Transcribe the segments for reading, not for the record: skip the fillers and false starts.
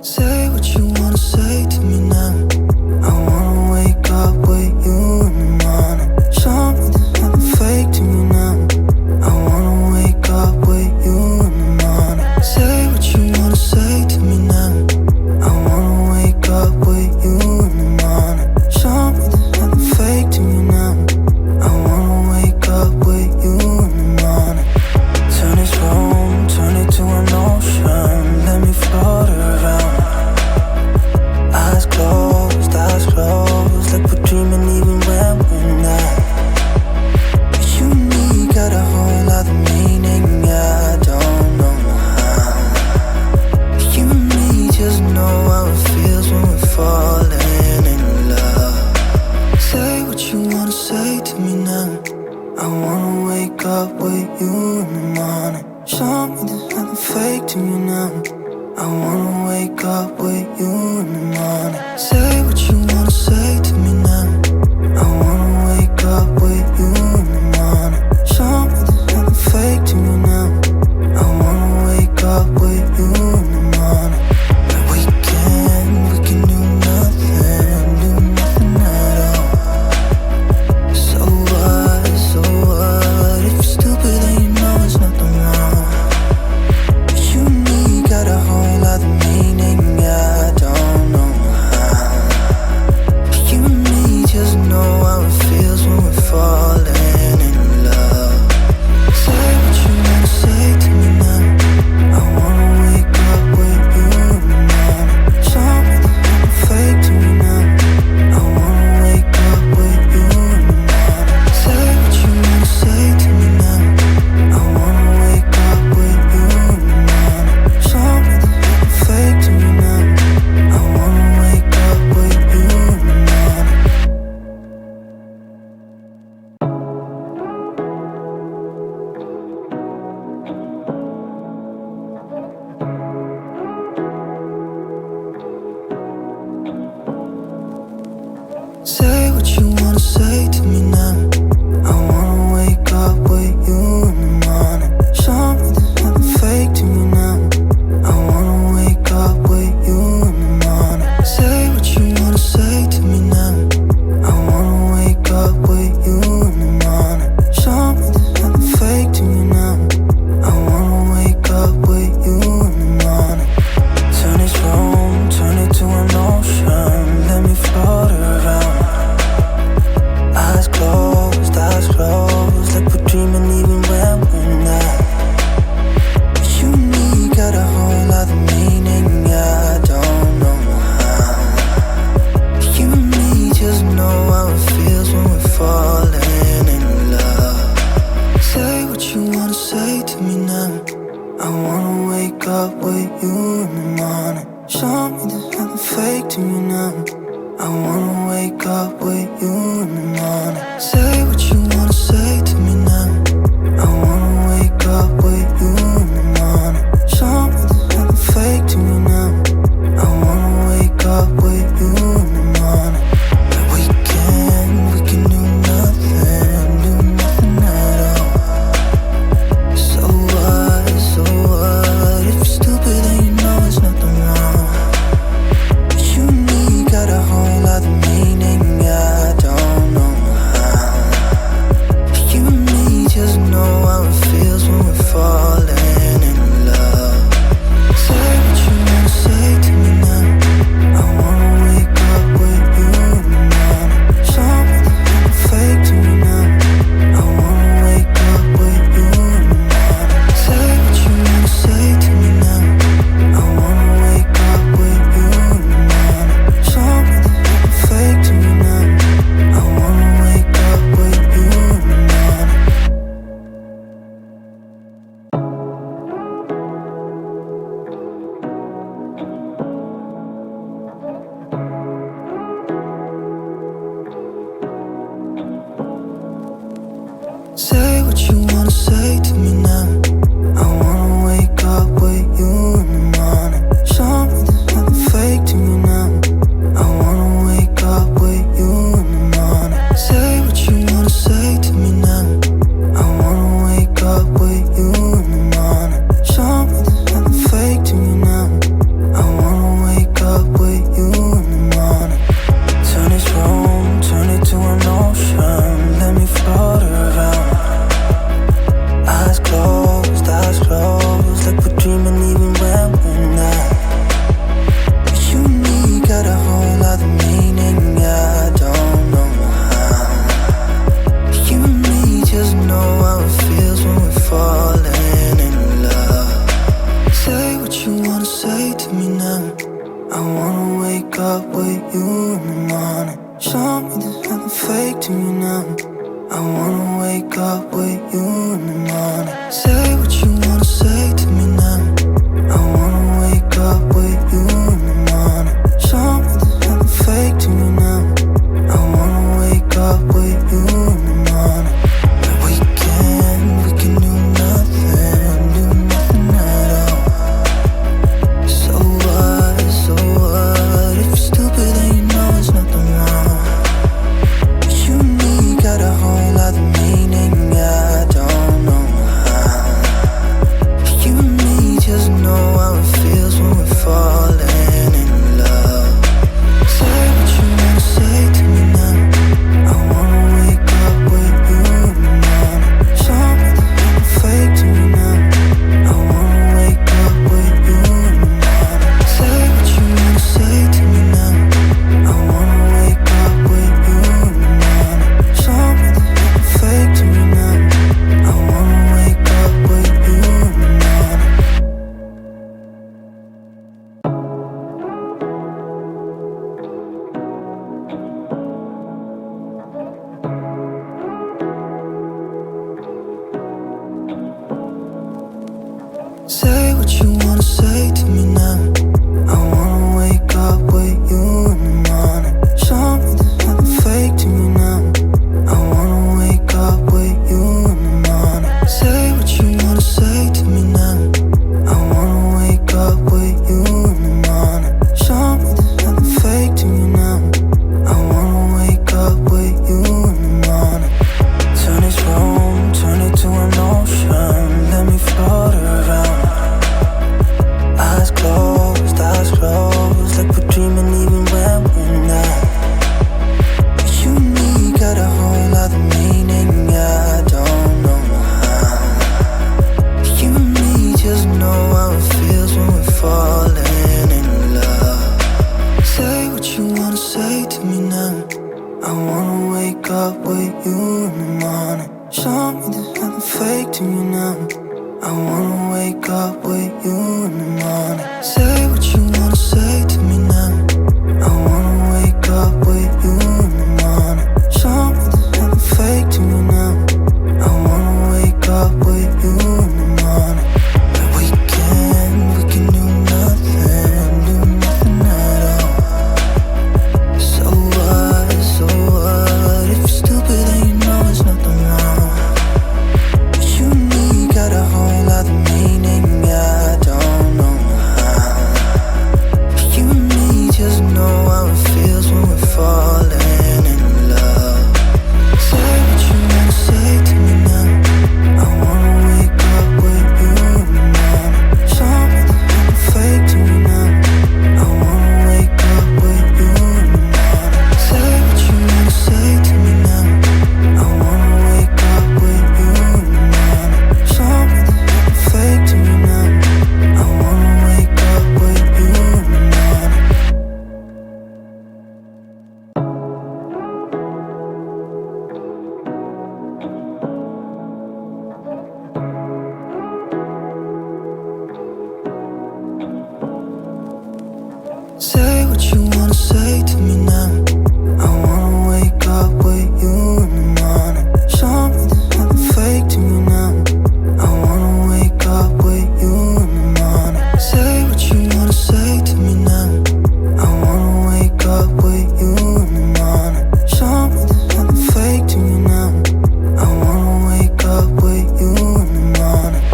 Say what you wanna say to me now. I wanna wake up with you in the morning. Show me there's nothing fake to me now. I wanna wake up with you in the morning. Say what you wanna say to me now. I wanna wake up with you in the morning. Show me there's nothing fake to me now. I wanna wake up with you in the morning. Turn this room, turn it to an ocean. Let me float around. Eyes closed, like we're dreaming even when we're not. You and me got a whole other meaning, I don't know how. You and me just know how it feels when we're falling in love. Say what you wanna say to me now. I wanna wake up with you in the morning. Show me there's nothing fake to me now. I wanna wake up with you in the morning. Say what you wanna say to me now. I wanna wake up with you in the morning. Show me there's nothing fake to me now. I wanna wake up with you in the morning. But we can do nothing at all. So what, if you're stupid then you know it's nothing wrong. You and me got a whole other meaning, I don't know how. You and me just know how it feels when we're falling in love. Say what you wanna say to me now. I wanna wake up with you in the morning. Show me there's nothing fake to me now. I wanna wake up with you in the morning. Say what you wanna say to me now. I wanna wake up with you in the morning. Show me there's nothing fake to me now. I wanna wake up with you in the morning. Say what you wanna say to me now. I wanna wake up with you in the morning. Show me there's nothing fake to me now. I wanna wake up with you in the morning. Say what you wanna say to me now. I wanna wake up with you in the morning. Show me there's nothing fake to me now. I wanna wake up with you in the morning. Turn this room, turn it to an ocean. Let me float around. Eyes closed, like we're dreaming even when we're not. You and me got a whole other meaning, I don't know how. You and me just know how it feels when we're falling in love. Say what you wanna say to me now. I wanna wake up with you in the morning. Show me there's nothing fake to me now. I wanna wake up with you in the morning. Say what you wanna say to me now. I wanna wake up with you in the morning. Show me there's nothing fake to me now. I wanna wake up with you in the morning. But we can do nothing at all. So what, if you're stupid then you know it's nothing wrong. You and me got a whole other meaning, I don't know how. You and me just know how it feels when we're falling in love. Say what you wanna say to me now. I wanna wake up with you in the morning. Show me there's nothing fake to me now. I wanna wake up with you in the morning. Say what you wanna say to me now. I wanna wake up with you in the morning. Show me there's nothing fake to me now. I wanna wake up with you in the morning. Say what you wanna say to me now. I wanna wake up with you in the morning. Show me there's nothing fake to me now. I wanna wake up with you in the morning. Say what you wanna say to me now. I wanna wake up with you in the morning. Show me there's nothing fake to me now. I wanna wake wanna wake up with you in the morning. Say what you wanna say to me now. I wanna wake up with you in the morning. Show me there's nothing fake to me now. I wanna wake up with you in the morning. We can do nothing at all. So what, if you're stupid then you know there's nothing wrong. You and me got a whole other meaning, I don't know how. You and me just know how it feels when we're falling in love. Say what you wanna say to me now. I wanna wake up with you in the morning. Show me there's nothing fake to me now. I wanna wake up with you in the morning. Say what you wanna say to me now. I wanna wake up with you in the morning. Show me there's nothing fake to me now. I wanna wake up with you in the morning. Say what you wanna say to me now. I wanna wake up with you in the morning. Show me there's nothing fake to me now. I wanna wake up with you in the morning. Say what you wanna say to me now. I wanna wake up with you in the morning. Show me there's nothing fake to me now. I wanna wake up with you in the morning. Turn this room, turn it to an ocean. Let me float around. Eyes closed, like we're dreaming even when we're not. You and me got a whole other meaning, I don't know how. You and me just know how it feels when we're falling in love. Say what you wanna say to me now. I wanna wake up with you in the morning. Show me there's nothing fake to me now. I wanna wake up with you in the morning. Say what you wanna say to me now. I wanna wake up with you in the morning. Show me there's nothing fake to me now. I wanna wake up with you in the morning. We can do nothing at all. So what, if you're stupid then you know there's nothing wrong. You and me got a whole other meaning, I don't know how. You and me just know how it feels when we're falling in love. Say what you wanna say to me now. I wanna wake up with you in the morning. Show me there's nothing fake to me now. I wanna wake up with you in the morning. Say what you wanna say to me now. I wanna wake up with you in the morning. Show me there's nothing fake to me now. I wanna wake up with you in the morning. Say what you wanna say to me now. I wanna wake up with you in the morning. Show me there's nothing fake to me now. I wanna wake up with you in the morning. Say what you wanna say to me now. I wanna wake up with you in the morning. Show me there's nothing fake to me now. I wanna wake up with you in the morning.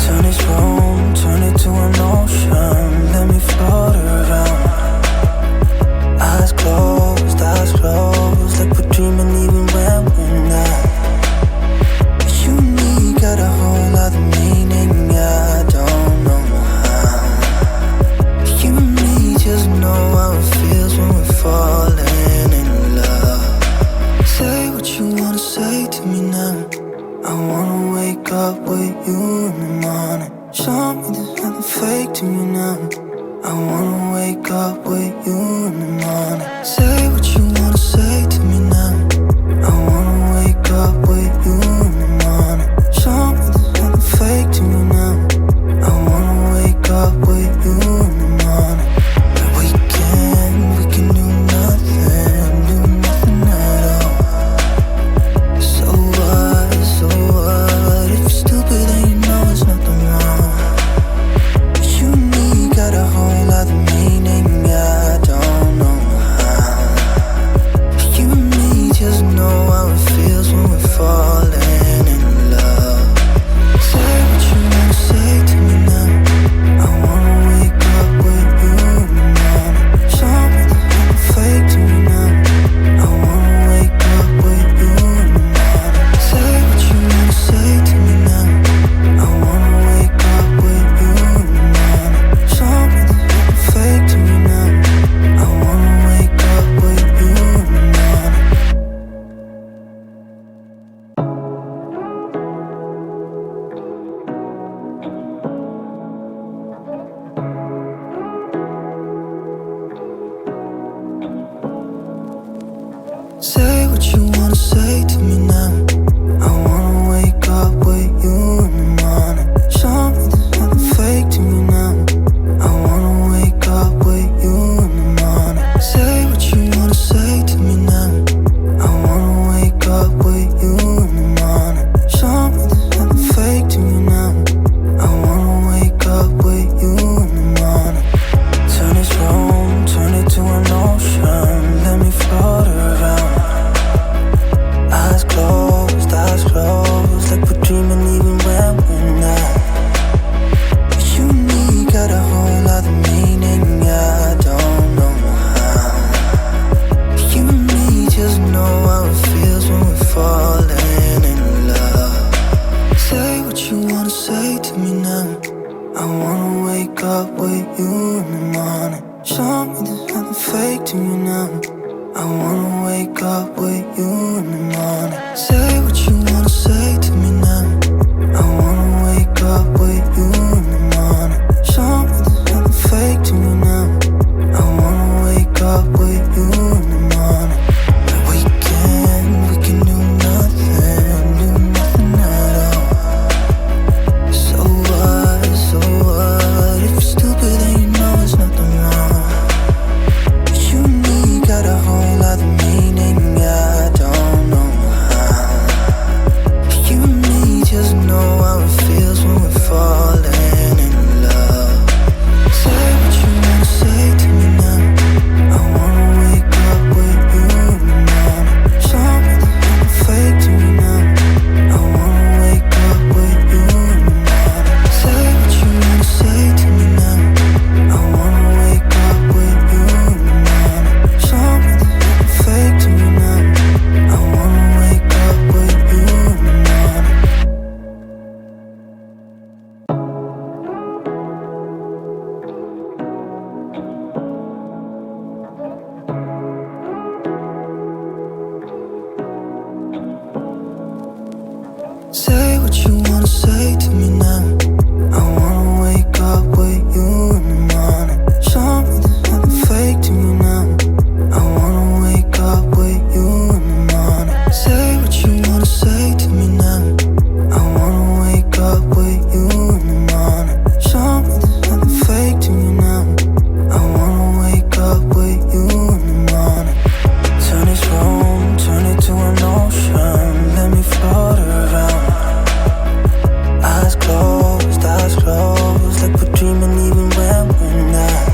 Turn this room, turn it to an ocean. Let me float around. Eyes closed, like we're dreaming even when we're not. You and me got a whole other meaning, I don't know how. You and me just know how it feels when we're falling in love. Say what you wanna say to me now. I wanna wake up with you in the morning. Show me there's nothing fake to me now. I wanna wake up with you in the morning. Say what you wanna say to me now. I wanna wake up with you in the morning. Show me there's nothing fake to me now. I wanna wake up with you in the morning. We can do nothing at all. So what, Say what you wanna say to me now. I wanna wake up with you in the morning. Show me there's nothing fake to me now. I wanna wake up with you in the morning. Say what you wanna say to me now. I wanna wake up with you in the morning. Show me there's nothing fake to me now. I wanna wake up with you in the morning. Turn this room, turn it to an ocean. Let me float around. Eyes closed, like we're dreaming even when we're not.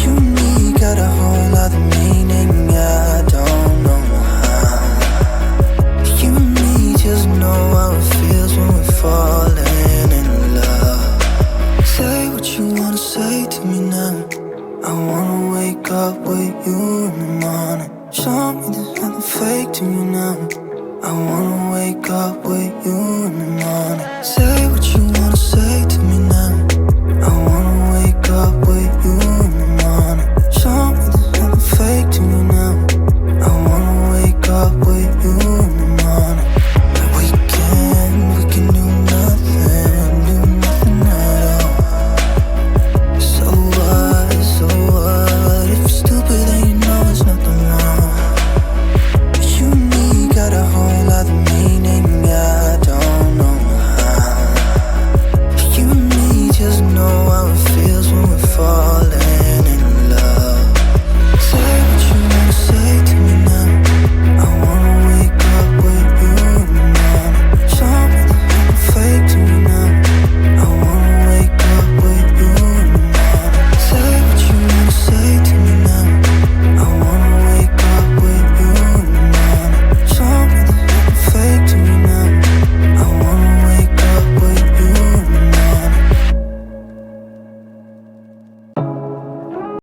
You and me got a whole other meaning, I don't know how. You and me just know how it feels when we're falling in love. Say what you wanna say to me now. I wanna wake up with you in the morning. Show me there's nothing fake to me now. I wanna wake up with you